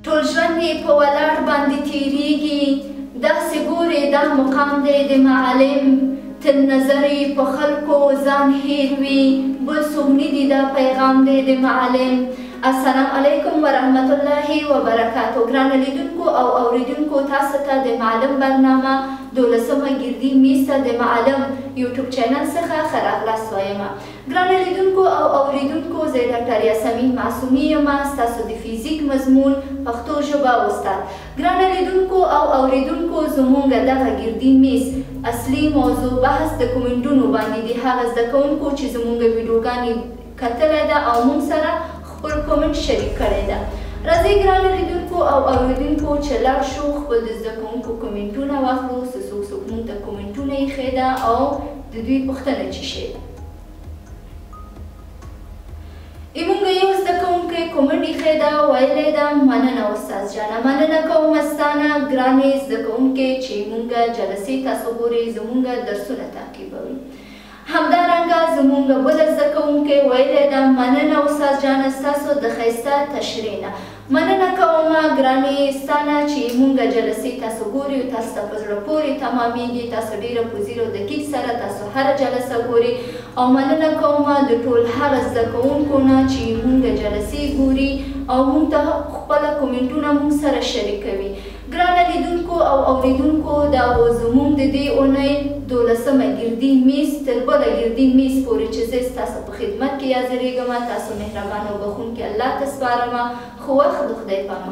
ټول ژوند یې په ولاړ باندې تېرېږي، داسې ګورې دا مقام دی د معلم، تل نظر یې په خلکو ځان هېر وي، بل څوک نه دي دا پیغام دی د معلم. السلام علیکم ورحمت الله وبرکاتو. ګرانه لیدونکو او اوریدونکو، تاسو ته د معلم برنامه 12مه ګردي میز ته د معلم یوټیوب چینل څخه ښه راغلاست وایم. ګرانه لیدونکو او اوریدونکو، زه ډاکټر یاسمین معصومي یم، ستاسو د فزیک مضمون پښتو ژبه استاد. ګرانه لیدونکو او اوریدونکو، زموږ دغه ګردي میز اصلي موضوع بحث د کومنټونو باندې د هغه زده کوونکو چې زموږ ویډیوګانې کتلې ده او موږ سره خپل کومنټ شریک کړی ده. راځئ ګرانه لیدونکو او اوریدونکو چې لاړ شو خپل د زده کوونکو کومنټونه واخلو، څوک موږ ته کومنټونه ایښې ده او د دوی پوښتنه چې شی ده. موږ یو زده کوونکی کومنټ ایښې ده، ویلې ده: مننه استاد جانه، مننه کوم ستانه ګرانې زده کوونکې چې موږ جلسې تاسو ګورئ، زموږ درسونه تعقیبوئ. همدارنګه زموږ بل زده کوونکی ویلی ده: مننه استاد جانه ستاسو د ښایسته تشریح نه. مننه کومه ګرانې ستانه چې موږ جلسې تاسو ګورئ، تاسو ته په زړه پورې تمامیږي، تاسو ډېره په ځیر او دقیق سره تاسو هره جلسه ګورئ. او مننه کومه د ټول هغه زده کوونکو نه چې موږ جلسې ګوري او موږ ته خپله کومنټونه موږ سره شریکوي. ګرانه لیدونکو او اوریدونکو، دا و زموږ د دې اونۍ 12مه ګردي میز تر بله ګردي میز پورې چې زه ستاسو په خدمت کې حاضرېږم. تاسو مهربان او بخونکي الله ته سپارم. ښه وخت، د خدای په امان.